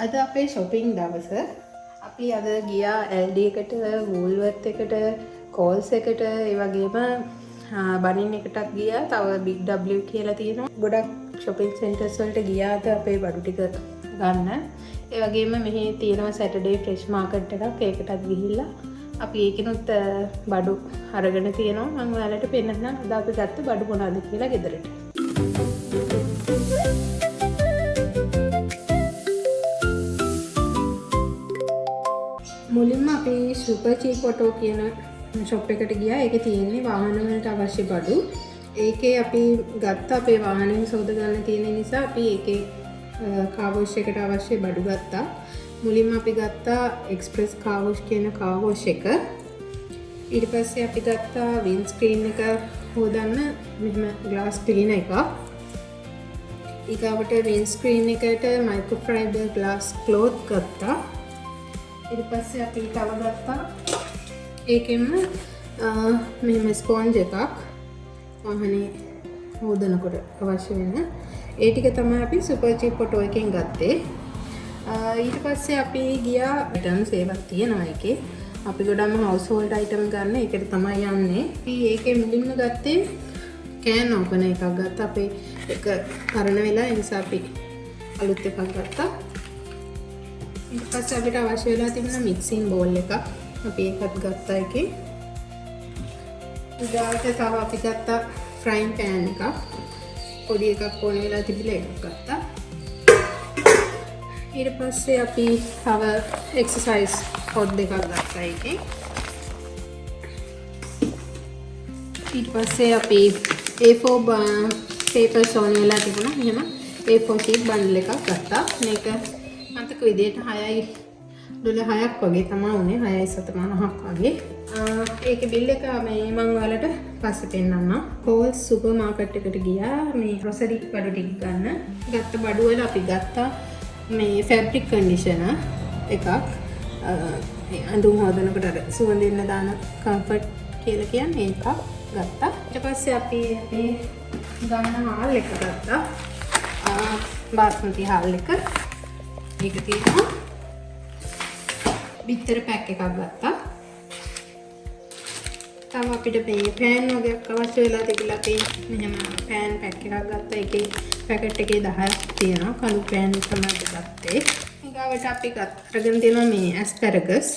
අද අපේ shopping දවස අපි අද ගියා LD එකට Woolworth එකට Coles එකට ඒ වගේම බනින් එකටත් ගියා තව Big W කියලා තියෙනවා ගොඩක් shopping centers වලට ගියාද අපේ බඩු ටික ගන්න ඒ වගේම මෙහි තියෙනවා Saturday fresh market එකක් ඒකටත් ගිහිල්ලා අපි ඒකිනුත් බඩු අරගෙන තියෙනවා මම ඔයාලට පෙන්නන්නම් අද අපි ගත්ත බඩු මොනවද කියලා ගෙදරට මුලින්ම අපි සුපර් චීප් ඔටෝ කියන ෂොප් එකට ගියා. ඒකේ තියෙන්නේ වාහන වලට අවශ්‍ය බඩු. ඒකේ අපි ගත්ත අපේ වාහනේ සෝද ගන්න තියෙන නිසා අපි ඒකේ කාර් වොෂ් එකට අවශ්‍ය බඩු ගත්තා. මුලින්ම අපි ගත්තා එක්ස්ප්‍රස් කාර් වොෂ් කියන කාර් වොෂ් එක. ඊට පස්සේ අපි ගත්තා වින්ඩ් ස්ක්‍රීන් එක හොදන්න මෙහෙම ග්ලාස් ක්ලීනර් එකක්. ඊගාවට වින්ඩ් ස්ක්‍රීන් එකට මයික්‍රෝ ෆයිබර් ග්ලාස් ක්ලොත් ගත්තා. ඊට පස්සේ අපි තව ගත්තා ඒකෙම මෙහෙම ස්පොන්ජ් එකක් වාහනේ හොදනකොට අවශ්‍ය වෙන ඒ ටික තමයි අපි සුපර් චීප් ඔටෝ එකෙන් ගත්තේ ඊට පස්සේ අපි ගියා ഐറ്റම්ස් ඒවත් තියෙනවා ඒකේ අපි ගොඩක්ම හවුස් හෝල්ඩ් අයිටම් ගන්න ඒකට තමයි යන්නේ අපි ඒකේ මුලින්ම ගත්තේ කෑන් ඕපනර් එකක් ගත්තා අපේ එක පරණ වෙලා ඒ නිසා අපි අලුත් එකක් ගත්තා ඊට පස්සේ අපිට අවශ්‍ය වෙලා තිබුණ මික්සින් බෝල් එකක් අපි ඒකත් ගත්තා එකේ ඊට තව අපි ගත්තා ෆ්‍රයින් පෑන් එකක් පොඩි එකක් ඕන වෙලා තිබිලා එකක් ගත්තා ඊට පස්සේ අපි තව එක්සර්සයිස් පොත් දෙකක් ගත්තා එකේ ඊට පස්සේ අපි A4 papers ඕන වෙලා තිබුණා එහෙම A4 sheet bundle එකක් ගත්තා මේක අන්තක විදියට 6යි $6ක් වගේ තමයි උනේ 6.9ක් වගේ. ඒකේ බිල් එක මේ මම ඔයාලට පස්සේ පෙන්නන්නම්. Coles සුපර් මාකට් එකට ගියා මේ ග්‍රොසරි බඩු ටික ගන්න. ගත්ත බඩු වල අපි ගත්තා මේ ෆැබ්‍රික් කන්ඩිෂනර් එකක්. අඳුම් හොදනකොට අර සුවඳින්න දාන කම්ෆර්ට් කියලා කියන්නේ ඒකක් ගත්තා. ඊට පස්සේ අපි ගන්න හාල් එක ගත්තා. බාස්මති හාල් එක ඒක තියෙනවා බිත්තර පැක් එකක් ගත්තා. තව අපිට මේ පෑන් වගේක් අවශ්‍ය වෙලා තිබිලා අපි මෙහෙම පෑන් පැක් එකක් ගත්තා. ඒකේ පැකට් එකේ 10ක් තියෙනවා. කළු පෑන් තමයි ගත්තේ. ඊගාවට අපි අරගෙන තියෙනවා මේ ඇස්පැරගස්.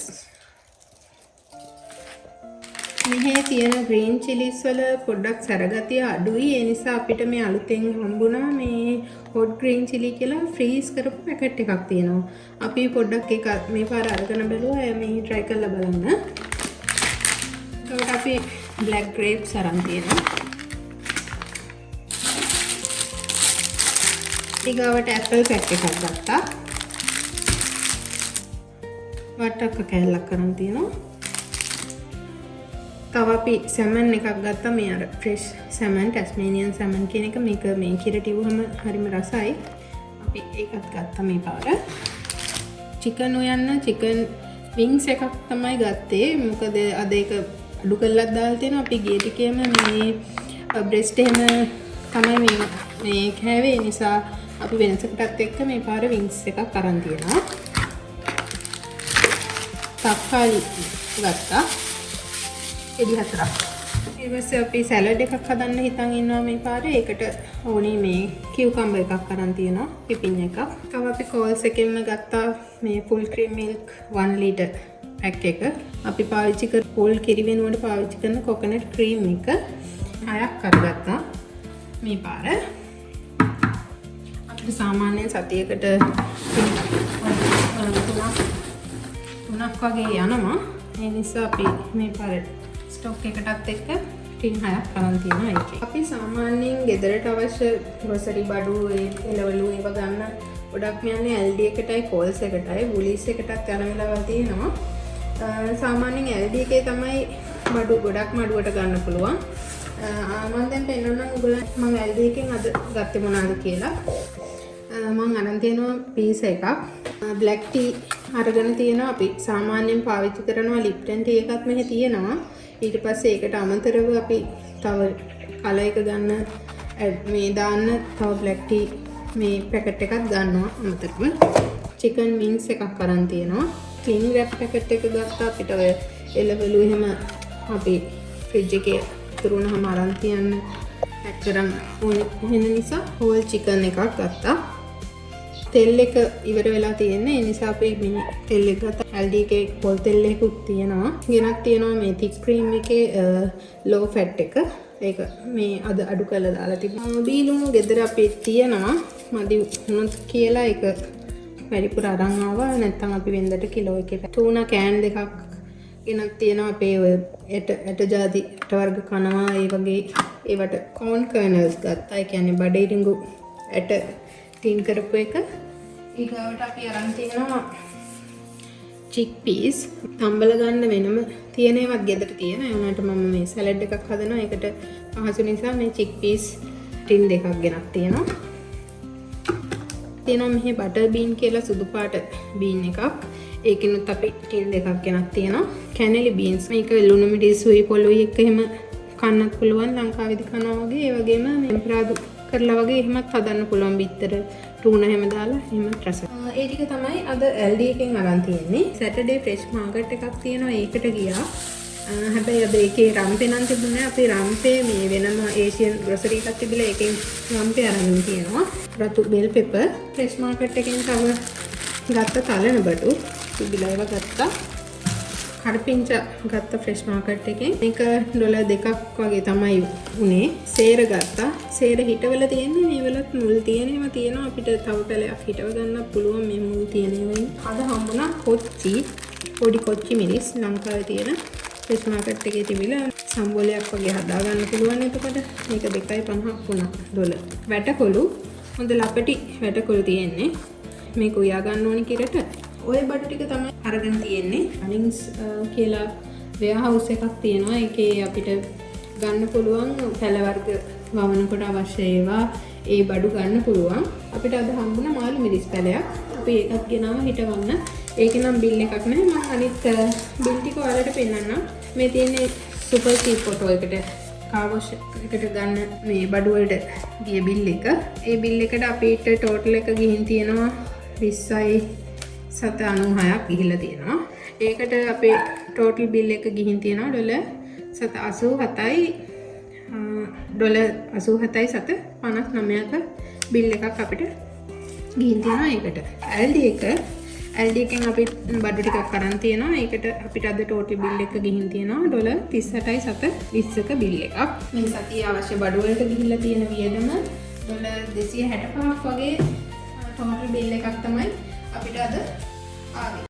මෙහි තියෙන ග්‍රීන් චිලිස් වල පොඩ්ඩක් සැරගතිය අඩුයි. ඒ නිසා අපිට මේ අලුතෙන් හම්බුණා මේ හොට් ග්‍රීන් චිලි කියලා ෆ්‍රීස් කරපු පැකට් එකක් තියෙනවා. අපි පොඩ්ඩක් ඒක මේ පාර අරගෙන බලුවා. මේ try කරලා බලන්න. ඒකට අපි black grapes අරන් තියෙනවා. ඊගාවට apple pack එකක් ගත්තා. වටක කෑල්ලක් අරන් තියෙනවා. තව අපි සැමන් එකක් ගත්තා මේ අර ෆ්‍රෙෂ් සැමන් ටැස්මේනියන් සැමන් කියන එක මේක මේ කිරට ඉවුවම හරිම රසයි අපි ඒකත් ගත්තා මේ පාර චිකන් උයන්න චිකන් වින්ග්ස් එකක් තමයි ගත්තේ මොකද අද ඒක අඩු කරලා දාලා තියෙනවා අපි ගිය ටිකේම මේ බ්‍රෙස්ට් එහෙම තමයි මේ කෑවේ නිසා අපි වෙනසකටත් එක්ක මේ පාර වින්ග්ස් එකක් අරන් තියෙනවා තක්කාලි ගත්තා එඩි 4ක්. ඊට පස්සේ අපි සැලඩ් එකක් හදන්න හිතන් ඉන්නවා මේ පාරේ. ඒකට ඕනේ මේ කියුකම්බර් එකක් අරන් තියෙනවා. පිපින් එකක්. තව අපි Coles එකෙන්ම ගත්තා මේ full cream milk 1 liter pack එක. අපි පාවිච්චි කර full කිරි වෙනුවට පාවිච්චි කරන coconut cream එක 6ක් අරගත්තා මේ පාර. අපිට සාමාන්‍යයෙන් සතියකට 3ක් වගේ යනවා. ඒ නිසා අපි මේ පාරේ ස්ටොක් එකටත් එක්ක ටින් 6ක් අරන් තියෙනවා ඒකේ. අපි සාමාන්‍යයෙන් ගෙදරට අවශ්‍ය ග්‍රොසරි බඩු එළවලු ඒවා ගන්න ගොඩක් යන්නේ LD එකටයි Coles එකටයි Woolies එකටත් යන වෙලාවල් තියෙනවා. සාමාන්‍යයෙන් LD එකේ තමයි බඩු ගොඩක් මඩුවට ගන්න පුළුවන්. මම දැන් පෙන්නන්නම් ඔයගොල්ලෝ මම LD එකෙන් අද ගත්තේ මොනවද කියලා. මම අරන් තියෙනවා පීස් එකක්. black tea අරගෙන තියෙනවා අපි සාමාන්‍යයෙන් පාවිච්චි කරනවා Lipton tea එකක් මෙහි තියෙනවා. ඊට පස්සේ ඒකට අමතරව අපි තව කලර් එක ගන්න මේ දාන්න තව black tea මේ පැකට් එකක් ගන්නවා අමතරව chicken wings එකක් අරන් තියෙනවා. cling wrap packet එක ගත්තා අපිට ඔය එළවලු එහෙම අපි ෆ්‍රිජ් එකේ තුරුනහම අරන් තියන්න ඇක්තරම් වෙන නිසා whole chicken එකක් ගත්තා. තෙල් එක ඉවර වෙලා තියෙන්නේ. ඒ නිසා අපි මිනි තෙල් එක ගත්තා. Aldi එකේ පොල් තෙල් එකකුත් තියෙනවා. ගෙනත් තියෙනවා මේ thick cream එකේ low fat එක. ඒක මේ අද අඩු කරලා දාලා තිබුණා. බීලුණු ගෙදර අපේ තියෙනවා. මදි වුණොත් කියලා ඒක වැඩිපුර අරන් ආවා. නැත්නම් අපි වෙන්දට කිලෝ එකේ tuna can දෙකක් ගෙනත් තියෙනවා. අපේ ඔය ඇට ජාති ඇට වර්ග කනවා. ඒ වගේ ඒවට corn kernels ගත්තා. ඒ කියන්නේ බඩේරිඟු ඇට ටින් කරපු එක. ඊගාවට අපි අරන් තියෙනවා chickpeas. තම්බල ගන්න වෙනම තියෙනේවත් ගෙදර තියෙන. ඒ වුණාට මම මේ සලාඩ් එකක් හදනවා. ඒකට පහසු නිසා මේ chickpeas ටින් දෙකක් ගෙනත් තියෙනවා. තියෙනවා මෙහි butter bean කියලා සුදු පාට bean එකක්. ඒකිනුත් අපි ටින් දෙකක් ගෙනත් තියෙනවා. cannelli beans මේක ලුණු මිටි සුයි පොළොයි එක එහෙම කන්නත් පුළුවන්. ලංකාවේදී කනවා වගේ. ඒ වගේම මෙම්ප්‍රාදු කරලා වගේ එහෙමත් හදන්න පුළුවන්. බිත්තර ටූන එහෙම දාලා එහෙමත් රස. ඒ ටික තමයි අද LD එකෙන් අරන් තියෙන්නේ. Saturday fresh market එකක් තියෙනවා. ඒකට ගියා. හැබැයි අද ඒකේ රම්පේ නම් තිබුණේ නැහැ. අපේ රම්පේ මේ වෙනම Asian grocery එකක් තිබිලා ඒකෙන් රම්පේ අරන් තියෙනවා. රතු bell pepper fresh market එකෙන් තව ගත්ත තලන බඩු තිබිලා ඒවා ගත්තා. කරපිංච ගත්ත fresh market එකෙන් මේක ඩොලර් 2ක් වගේ තමයි උනේ. සේර ගත්තා. සේර හිටවල තියෙන්නේ මේවලත් මුල් තියෙනවා අපිට තව පැලයක් හිටව ගන්න පුළුවන් මේ මුල් තියෙනවා. අද හම්බුණා කොච්චි පොඩි කොච්චි මිරිස් ලංකාවේ තියෙන fresh market එකේ තිබිලා සම්බෝලයක් වගේ හදා ගන්න පුළුවන්. එතකොට මේක 2.50ක් වුණා ඩොලර්. වැටකොළු හොඳ ලපටි වැටකොළු තියෙන්නේ. මේක උයා ගන්න ඕනි කිරට. ඔය බඩු ටික තමයි අරගෙන තියෙන්නේ. අනින්ස් කියලා වෙයාහවුස් එකක් තියෙනවා. ඒකේ අපිට ගන්න පුළුවන් පැල වර්ග වවනකොට අවශ්‍ය ඒවා ඒ බඩු ගන්න පුළුවන්. අපිට අද හම්බුණා මාළු මිරිස් පැලයක්. අපි ඒකත් ගෙනාව හිටවන්න. ඒකේ නම් බිල් එකක් නැහැ. මම අනිත් බිල් ටික ඔයාලට පෙන්නන්නම්. මේ තියෙන්නේ සුපර් චීප් ෆොටෝ එකට කාවොෂ් එකට ගන්න මේ බඩු වලට ගිය බිල් එක. ඒ බිල් එකට අපිට ටෝටල් එක ගිහින් තියෙනවා 20.96ක් ගිහිල්ලා තියෙනවා. ඒකට අපේ ටෝටල් බිල් එක ගිහින් තියෙනවා ඩොලර් 87යි ඩොලර් 87.59ක බිල් එකක් අපිට ගිහින් තියෙනවා. ඒකට LD එකෙන් අපි බඩු ටිකක් අරන් තියෙනවා. ඒකට අපිට අද ටෝටල් බිල් එක ගිහින් තියෙනවා ඩොලර් 38.720ක බිල් එකක්. මේ සතියේ අවශ්‍ය බඩු වලට ගිහිල්ලා තියෙන වියදම ඩොලර් 265ක් වගේ ටෝටල් බිල් එකක් තමයි අපිට අද ආවේ.